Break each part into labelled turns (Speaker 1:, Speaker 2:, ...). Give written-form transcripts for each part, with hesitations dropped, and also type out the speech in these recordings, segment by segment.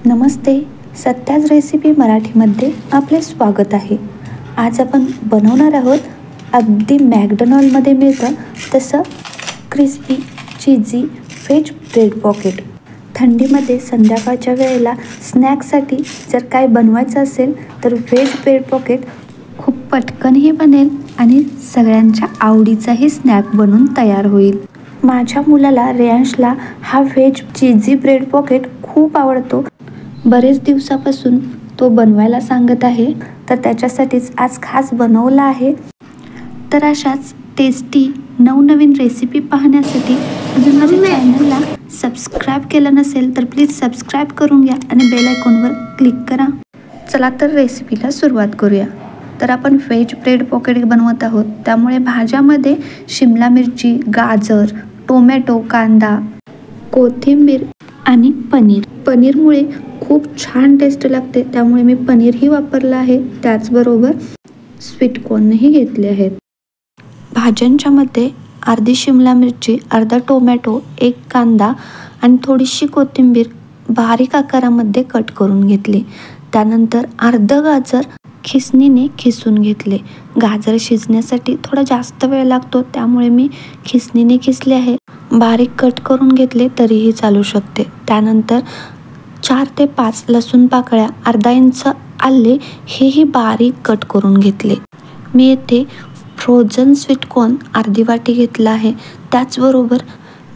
Speaker 1: नमस्ते, Satya's recipe मराठीमध्ये आपले स्वागत आहे. आज आपण बनवणार आहोत अगदी मॅकडोनल्डमध्ये मिळतं तसं क्रिस्पी चीझी व्हेज ब्रेड पॉकेट. थंडीमध्ये संध्याकाळच्या वेळेला स्नॅक्ससाठी जर काय बनवायचं असेल तर व्हेज ब्रेड पॉकेट खूप पटकनही बनेल आणि सगळ्यांच्या आवडीचाही स्नॅक बनून तयार होईल. माझ्या मुलाला रेयांशला हा व्हेज चीझी ब्रेड पॉकेट खूप आवडतो. बरेच दिवसापासून तो बनवायला सांगत आहे, तर त्याच्यासाठीच आज खास बनवला आहे. तर अशाच टेस्टी नवनवीन रेसिपी पाहण्यासाठी अजून माझ्या चॅनलला सबस्क्राईब केलं नसेल तर प्लीज सबस्क्राईब करून घ्या आणि बेल आयकॉनवर क्लिक करा. चला तर रेसिपीला सुरुवात करूया. तर आपण व्हेज ब्रेड पॉकेट बनवत आहोत, त्यामुळे भाज्यामध्ये शिमला मिरची, गाजर, टोमॅटो, कांदा, कोथिंबीर आणि पनीरमुळे खूप छान टेस्ट लागते, त्यामुळे मी पनीरही वापरलं आहे. त्याचबरोबर स्वीट कॉर्नही घेतले आहेत. भाज्यांच्या मध्ये अर्धी शिमला मिरची, अर्धा टोमॅटो, एक कांदा आणि थोडीशी कोथिंबीर बारीक आकारामध्ये कट करून घेतली. त्यानंतर अर्धं गाजर खिसणीने खिसून घेतले. गाजर शिजण्यासाठी थोडा जास्त वेळ लागतो, त्यामुळे मी खिसणीने खिसले आहे. बारीक कट करून घेतले तरीही चालू शकते. त्यानंतर 4 ते 5 लसूण पाकळ्या, अर्धा इंच आले हेही बारीक कट करून घेतले. मी येथे फ्रोझन स्वीट कॉर्न अर्धी वाटी घेतला आहे. त्याचबरोबर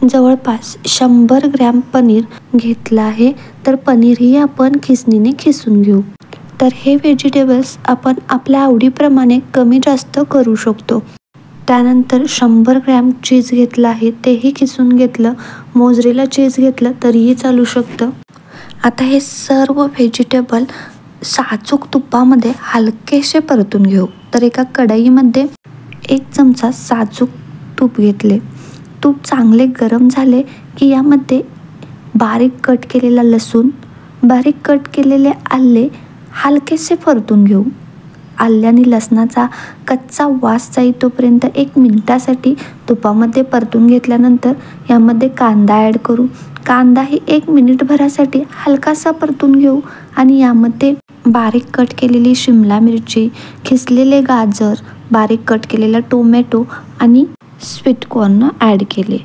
Speaker 1: जवळपास 100 ग्रॅम पनीर घेतलं आहे. तर पनीरही आपण खिसणीने खिसून घेऊ. तर हे व्हेजिटेबल्स आपण आपल्या आवडीप्रमाणे कमी जास्त करू शकतो. त्यानंतर 100 ग्रॅम चीज घेतलं आहे, तेही खिसून घेतलं. मोझरेला चीज घेतलं तरीही चालू शकतं. आता हे सर्व व्हेजिटेबल साजूक तुपामध्ये हलकेसे परतून घेऊ. तर एका कढईमध्ये 1 चमचा साजूक तूप घेतले. तूप चांगले गरम झाले की यामध्ये बारीक कट केलेला लसूण, बारीक कट केलेले आले हलकेसे परतून घेऊ. आले आणि लसणाचा कच्चा वास जाईतोपर्यंत 1 मिनिटासाठी तुपामध्ये परतून घेतल्यानंतर यामध्ये कांदा ॲड करू. कांदाही 1 मिनिटभरासाठी हलकासा परतून घेऊ आणि यामध्ये बारीक कट केलेली शिमला मिरची, खिसलेले गाजर, बारीक कट केलेला टोमॅटो आणि स्वीट कॉर्न ॲड केले.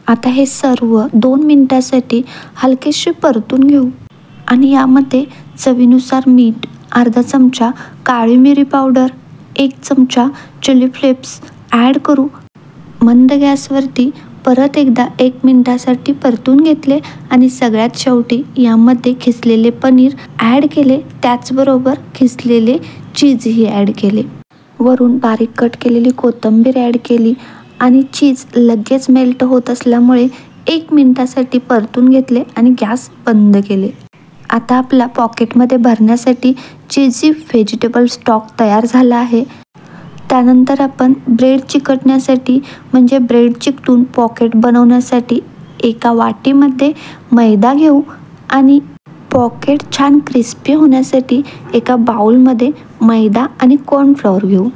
Speaker 1: आता हे सर्व 2 मिनिटासाठी हलकेसे परतून घेऊ आणि यामध्ये चवीनुसार मीठ, अर्धा चमचा काळी मिरी पावडर, 1 चमचा चिली फ्लेक्स ॲड करू. मंद गॅसवरती परत एकदा 1 मिनिटासाठी परतून घेतले आणि सगळ्यात शेवटी यामध्ये खिसलेले पनीर ॲड केले. त्याचबरोबर खिसलेले चीजही ॲड केले. वरून बारीक कट केलेली कोथिंबीर ॲड केली आणि चीज लगेच मेल्ट होत असल्यामुळे 1 मिनिटासाठी परतून घेतले आणि गॅस बंद केले. आता आपला पॉकेटमध्ये भरण्यासाठी चीझी व्हेजिटेबल स्टॉक तयार झाला आहे. त्यानंतर आपण ब्रेड चिकटण्यासाठी म्हणजे ब्रेड चिकटून पॉकेट बनवण्यासाठी एका वाटीमध्ये मैदा घेऊ आणि पॉकेट छान क्रिस्पी होण्यासाठी एका बाउलमध्ये मैदा आणि कॉर्नफ्लॉवर घेऊ.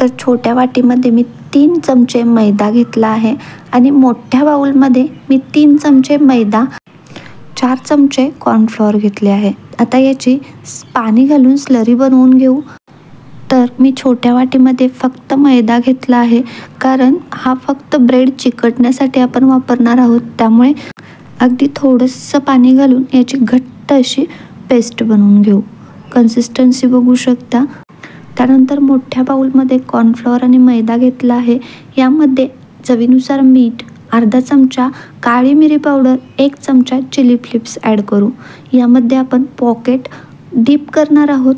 Speaker 1: तर छोट्या वाटीमध्ये मी 3 चमचे मैदा घेतला आहे आणि मोठ्या बाउलमध्ये मी 3 चमचे मैदा, 4 चमचे कॉर्नफ्लॉवर घेतले आहे. आता याची पाणी घालून स्लरी बनवून घेऊ. तर मी छोट्या वाटीमध्ये फक्त मैदा घेतला आहे, कारण हा फक्त ब्रेड चिकटण्यासाठी आपण वापरणार आहोत. त्यामुळे अगदी थोडंसं पाणी घालून याची घट्ट अशी पेस्ट बनवून घेऊ. कन्सिस्टन्सी बघू शकता. त्यानंतर मोठ्या बाउलमध्ये कॉर्नफ्लॉवर आणि मैदा घेतला आहे. यामध्ये चवीनुसार मीठ, अर्धा चमचा काळी मिरी पावडर, 1 चमचा चिली फ्लेक्स ॲड करू. यामध्ये आपण पॉकेट डीप करणार आहोत,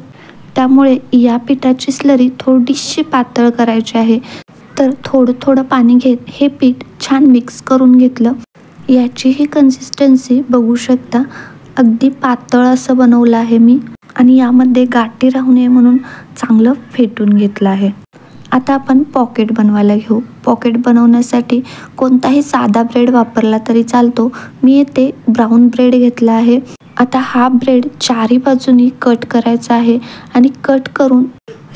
Speaker 1: त्यामुळे या पिठाची स्लरी थोडीशी पातळ करायची आहे. तर थोडं पाणी घेत हे पीठ छान मिक्स करून घेतलं. याचीही कन्सिस्टन्सी बघू शकता. अगदी पातळ असं बनवलं आहे मी आणि यामध्ये गाठी राहू नये म्हणून चांगलं फेटून घेतलं आहे. आता आपण पॉकेट बनवायला घेऊ. पॉकेट बनवण्यासाठी कोणताही साधा ब्रेड वापरला तरी चालतो. मी येथे ब्राऊन ब्रेड घेतला आहे. आता हा ब्रेड 4ही बाजूनी कट करायचा आहे आणि कट करून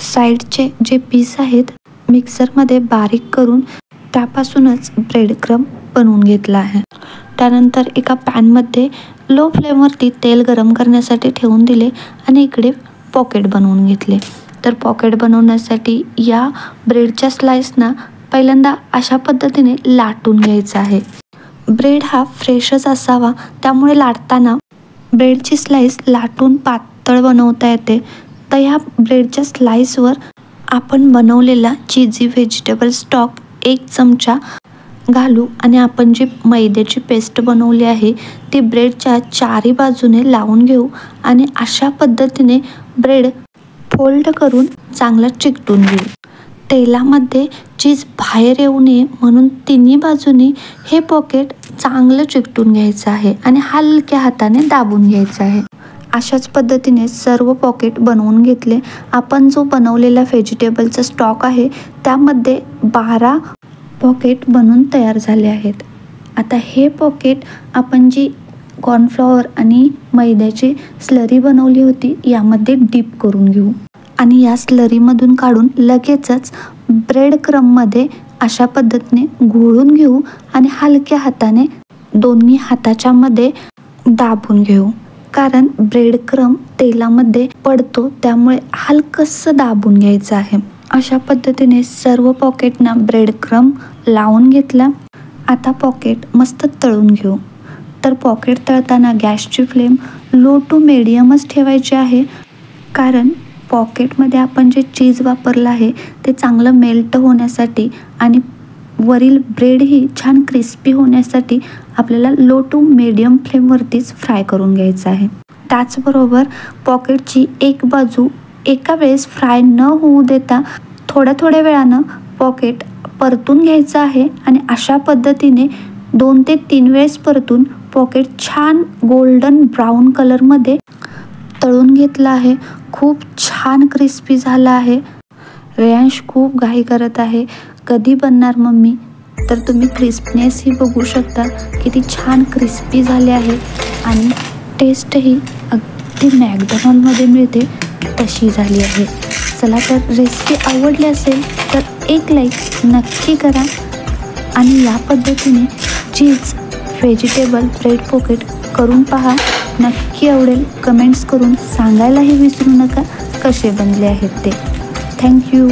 Speaker 1: साईडचे जे पीस आहेत मिक्सरमध्ये बारीक करून त्यापासूनच ब्रेड क्रम्ब बनवून घेतला आहे. त्यानंतर एका पॅनमध्ये लो फ्लेमवरती तेल गरम करण्यासाठी ठेवून दिले आणि इकडे पॉकेट बनवून घेतले. तर पॉकेट बनवण्यासाठी या ब्रेडच्या स्लाइसना पहिल्यांदा अशा पद्धतीने लाटून घ्यायचं आहे. ब्रेड हा फ्रेशच असावा, त्यामुळे लाटताना ब्रेडची स्लाइस लाटून पातळ बनवता येते. तर ह्या ब्रेडच्या स्लाइसवर आपण बनवलेला चीजी व्हेजिटेबल स्टॉक 1 चमचा घालू आणि आपण जी मैद्याची पेस्ट बनवली आहे ती ब्रेडच्या चारी बाजूने लावून घेऊ आणि अशा पद्धतीने ब्रेड फोल्ड करून चांगला चिकटून घेऊ. तेलामध्ये चीज बाहेर येऊ नये म्हणून तिन्ही बाजूनी हे पॉकेट चांगलं चिकटून घ्यायचं आहे आणि हलक्या हाताने दाबून घ्यायचं आहे. अशाच पद्धतीने सर्व पॉकेट बनवून घेतले. आपण जो बनवलेला व्हेजिटेबलचा स्टॉक आहे त्यामध्ये 12 पॉकेट बनून तयार झाले आहेत. आता हे पॉकेट आपण जी कॉर्नफ्लॉवर आणि मैद्याची स्लरी बनवली होती यामध्ये डीप करून घेऊ आणि या स्लरीमधून काढून लगेचच ब्रेड क्रममध्ये अशा पद्धतीने घोळून घेऊ आणि हलक्या हाताने दोन्ही हाताच्या मध्ये दाबून घेऊ. कारण ब्रेड क्रम तेलामध्ये पडतो त्यामुळे हलकंसं दाबून घ्यायचं आहे. अशा पद्धतीने सर्व पॉकेटना ब्रेड क्रम लावून घेतला. आता पॉकेट मस्त तळून घेऊ. तर पॉकेट तळताना गॅसची फ्लेम लो टू मिडियमच ठेवायची आहे, कारण पॉकेटमध्ये आपण जे चीज वापरलं आहे ते चांगलं मेल्ट होण्यासाठी आणि वरील ब्रेडही छान क्रिस्पी होण्यासाठी आपल्याला लो टू मिडियम फ्लेमवरतीच फ्राय करून घ्यायचं आहे. त्याचबरोबर पॉकेटची एक बाजू एका वेळेस फ्राय न होऊ देता थोड्या वेळानं पॉकेट परतून घ्यायचं आहे आणि अशा पद्धतीने 2 ते 3 वेळेस परतून पॉकेट छान गोल्डन ब्राऊन कलरमध्ये तळून घेतलं आहे. खूप छान क्रिस्पी झाला आहे. रेयांश खूप घाई करत आहे, कधी बनणार मम्मी? तर तुम्ही क्रिस्पनेसही बघू शकता, किती छान क्रिस्पी झाले आहे आणि टेस्टही अगदी मॅकडॉनल्डमध्ये मिळते तशी झाली आहे. चला, तर रेसिपी आवडली असेल तर एक लाईक नक्की करा आणि या पद्धतीने चीज व्हेजिटेबल ब्रेड पॉकेट करून पहा. नक्की आवडेल. कमेंट्स करून सांगायलाही विसरू नका कसे बनले आहेत ते. थँक्यू.